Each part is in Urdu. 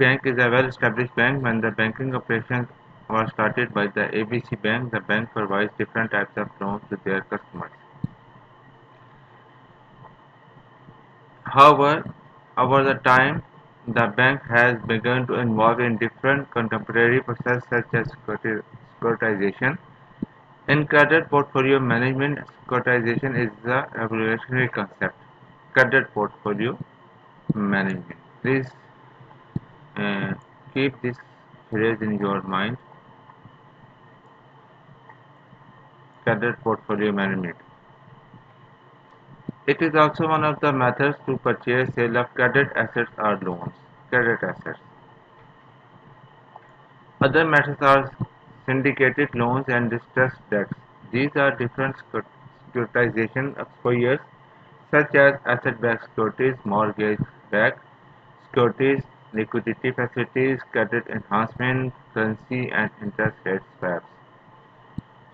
Bank is a well-established bank. When the banking operations were started by the ABC Bank, the bank provides different types of loans to their customers. However, over the time, the bank has begun to involve in different contemporary processes such as securitization. In credit portfolio management, securitization is a revolutionary concept. Credit portfolio management. Please uh, keep this phrase in your mind. Credit portfolio management. It is also one of the methods to purchase sale of credit assets or loans. Credit assets. Other methods are syndicated loans and distressed debts. These are different securitization exposures such as asset-backed securities, mortgage-backed securities, liquidity facilities, credit enhancement, currency and interest rate swaps.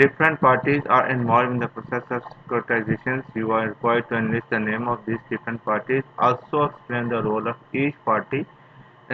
Different parties are involved in the process of securitization. You are required to enlist the name of these different parties. Also explain the role of each party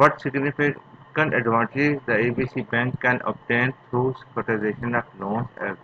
What significant advantages the ABC Bank can obtain through securitization of loans.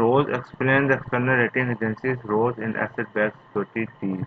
roles. Explain the external rating agencies roles in asset backed security deals.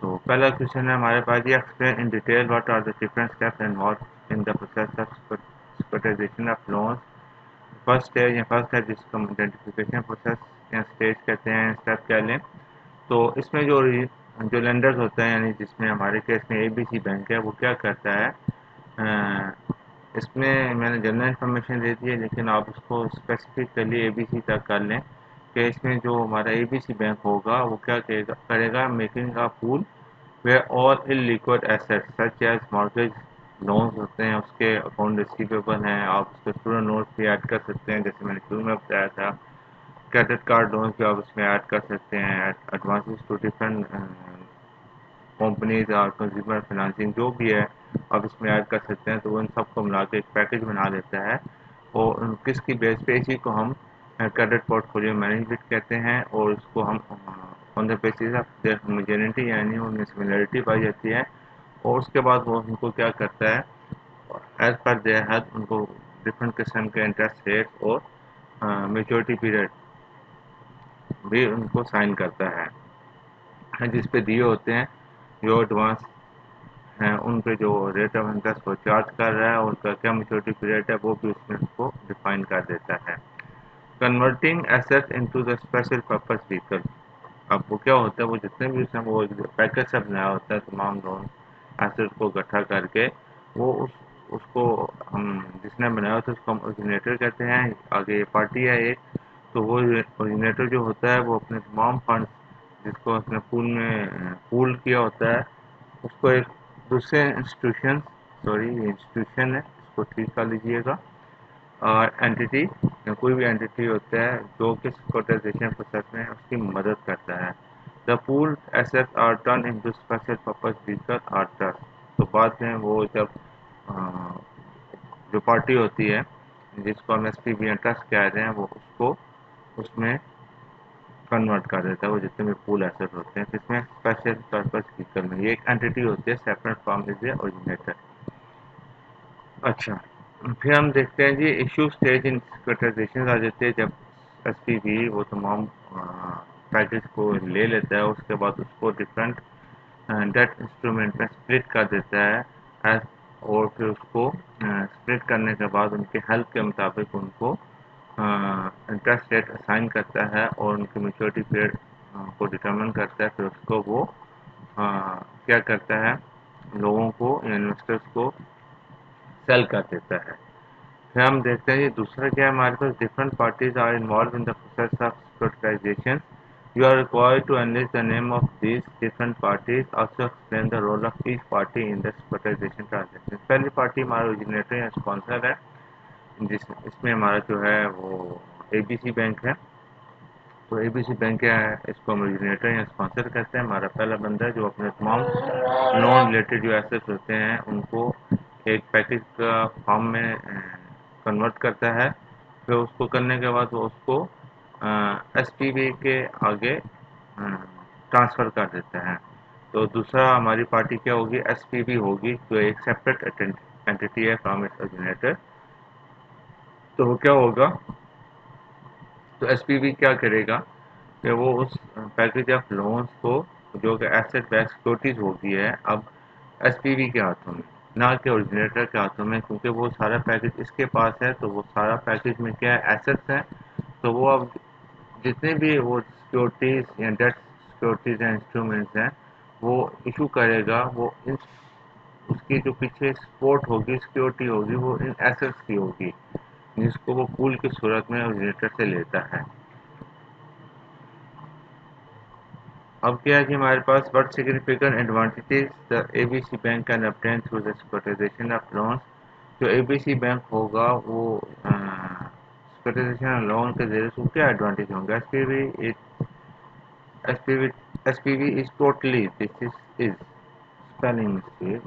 تو پہلا کوشچن ہے ہمارے پاس، یہ explain in detail what are the different steps involved in the process of securitization of loans. First ہے جس کو آئیڈینٹیفیکیشن پروسیس یا اسٹیج کہتے ہیں، اسٹیپ کہہ لیں. تو اس میں جو لینڈرز ہوتے ہیں، یعنی جس میں ہمارے کیس میں اے بی سی بینک ہے، وہ کیا کرتا ہے، اس میں نے جنرل انفارمیشن دے دی ہے، لیکن آپ اس کو اسپیسیفک کر لیے اے بی سی تک کر لیں کہ اس میں جو ہمارا اے بی سی بینک ہوگا وہ کیا کرے گا، making a pool where all illiquid asset such as mortgage loans ہوتے ہیں، اس کے اکاؤنٹ ریسیویبل ہیں، آپ اس کو اسٹوڈنٹ لونز بھی ایڈ کر سکتے ہیں، جیسے میں نے شروع میں بتایا تھا. کریڈٹ کارڈ لونز بھی آپ اس میں ایڈ کر سکتے ہیں، ایڈوانسز ٹو ڈفرینٹ کمپنیز اور کنزیومر فنانسنگ جو بھی ہے آپ اس میں ایڈ کر سکتے ہیں. تو وہ ان سب کو ملا کے ایک پیکج بنا دیتا ہے، اور کس کی بیس پہ اسی کو ہم کریڈٹ پورٹ فولیو مینجمنٹ کہتے ہیں، اور اس کو ہم on the basis of their homogeneity یعنی ان میں سملیرٹی پائی جاتی ہے، اور اس کے بعد وہ ان کو کیا کرتا ہے، ایز پر دیئر ہیڈ ان کو ڈفرینٹ قسم کے انٹرسٹ ریٹ اور میچورٹی پیریڈ بھی ان کو سائن کرتا ہے، جس پہ دیے ہوتے ہیں جو ایڈوانس ہیں ان پہ جو ریٹ آف انٹرسٹ کو چارج کر رہا ہے اور ان کا کیا میچورٹی پیریڈ ہے وہ بھی اس میں اس کو ڈیفائن کر دیتا ہے. Converting asset into the special purpose vehicle. اب وہ کیا ہوتا ہے، وہ جتنے بھی اس میں وہ پیکج سے بنایا ہوتا ہے تمام لون ایسٹ کو اکٹھا کر کے، وہ اس کو ہم جس نے بنایا ہوتا ہے اس کو ہم اوریجنیٹر کہتے ہیں. آگے پارٹی ہے ایک، تو وہ اوریجنیٹر جو ہوتا ہے وہ اپنے تمام فنڈ جس کو اس نے پول کیا ہوتا ہے اس کو ایک دوسرے انسٹیٹیوشن ہے، اس کو ٹھیک کر لیجئے گا، اور اینٹی کوئی بھی اینٹی ہوتا ہے جو کہ سیکورٹائزیشن پروسیس میں اس کی مدد کرتا ہے. The pool asset are turn into special purpose vehicle or trust. تو بعد میں وہ جب جو پارٹی ہوتی ہے جس کو ہم ایس پی بی ٹرسٹ کہہ رہے ہیں، وہ اس کو اس میں کنورٹ کر دیتا ہے، وہ جتنے بھی پول ایسٹ ہوتے ہیں جس میں اسپیشل پرپز وہیکل میں یہ ایک اینٹی ہوتی ہے، separate from is a originator. اچھا، پھر ہم دیکھتے ہیں جی ایشو اسٹیج ان سیکورٹائزیشن آ جاتے ہیں جب ایس پی بی وہ تمام پیکج کو لے لیتا ہے، اس کے بعد اس کو ڈفرینٹ ڈیٹ انسٹرومنٹ میں اسپلٹ کر دیتا ہے، اور پھر اس کو اسپلٹ کرنے کے بعد ان کے ہیلپ کے مطابق ان کو انٹرسٹ ریٹ اسائن کرتا ہے اور ان کی میچورٹی پیریڈ کو ڈٹرمن کرتا ہے. پھر اس کو وہ کیا کرتا ہے، لوگوں کو یا انویسٹرس کو سیل کر دیتا ہے. پھر ہم دیکھتے ہیں یہ دوسرا کیا ہے ہمارے پاس، different parties are involved in the process of securitization. You are required to enlist the name of these different parties, also explain the role of each party in the securitization transaction. پہلی پارٹی ہمارا اوریجنیٹر یا اسپانسر ہے، اس میں ہمارا جو ہے وہ اے بی سی بینک ہے. تو اے بی سی بینک کیا ہے، اس کو ہم اوریجنیٹر یا اسپانسر کہتے ہیں. ہمارا پہلا بندہ جو اپنے تمام لون ریلیٹڈ جو ایسٹ ہوتے ہیں ان کو ایک پیکج کا فارم میں کنورٹ کرتا ہے. پھر اس کو کرنے کے بعد وہ اس کو ایس پی بی کے آگے ٹرانسفر کر دیتا ہے. تو دوسرا ہماری پارٹی کیا ہوگی، ایس پی بی ہوگی، جو ایک سیپریٹ اینٹی ہے فرام اٹس اوریجنیٹر. تو وہ کیا ہوگا، تو ایس پی بی کیا کرے گا کہ وہ اس پیکج آف لونز کو جو کہ ایسٹ بیک سیکورٹیز ہوتی ہے اب ایس پی بی کے ہاتھوں میں، نہ کہ اوریجنیٹر کے ہاتھوں میں، کیونکہ وہ سارا پیکج اس کے پاس ہے. تو وہ سارا پیکج میں کیا ہے، ایسٹس ہیں. تو وہ اب جتنے بھی وہ سیکورٹیز یا ڈیٹ سیکورٹیز ہیں، انسٹرومنٹس ہیں، وہ ایشو کرے گا. وہ اس کی جو پیچھے سپورٹ ہوگی، سیکورٹی ہوگی، وہ ان ایسٹس کی ہوگی جس کو وہ پول کی صورت میں اوریجنیٹر سے لیتا ہے. اب کیا ہے کہ ہمارے پاس what significant advantages the A B C bank can obtain through the securitization of loans. جو اے بی سی بینک ہوگا وہ سیکورٹائزیشن آف لون کے ذریعے سے کیا ایڈوانٹیج ہوں گے. S P V is totally this is spelling mistake.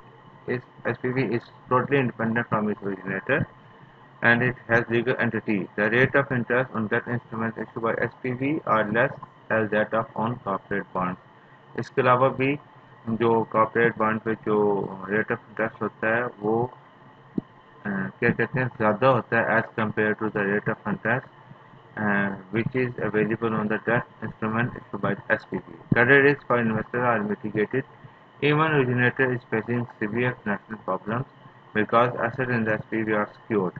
SPV is totally independent from its originator and it has legal entity. The rate of interest on debt instruments issued by SPV are less as that of on corporate bonds. اس کے علاوہ بھی جو کارپوریٹ بانڈ پہ جو ریٹ آف انٹرسٹ ہوتا ہے وہ کیا کہتے ہیں زیادہ ہوتا ہے as compare to the rate of interest which is available on the debt instrument issued by SPV. Credit risk for investors are mitigated Even originator is facing severe financial problems because assets in the SPV are secured.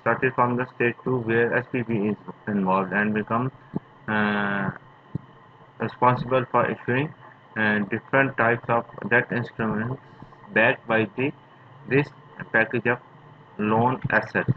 started from the stage 2 where SPV is involved and become uh, responsible for issuing different types of debt instruments backed by the this package of loan assets।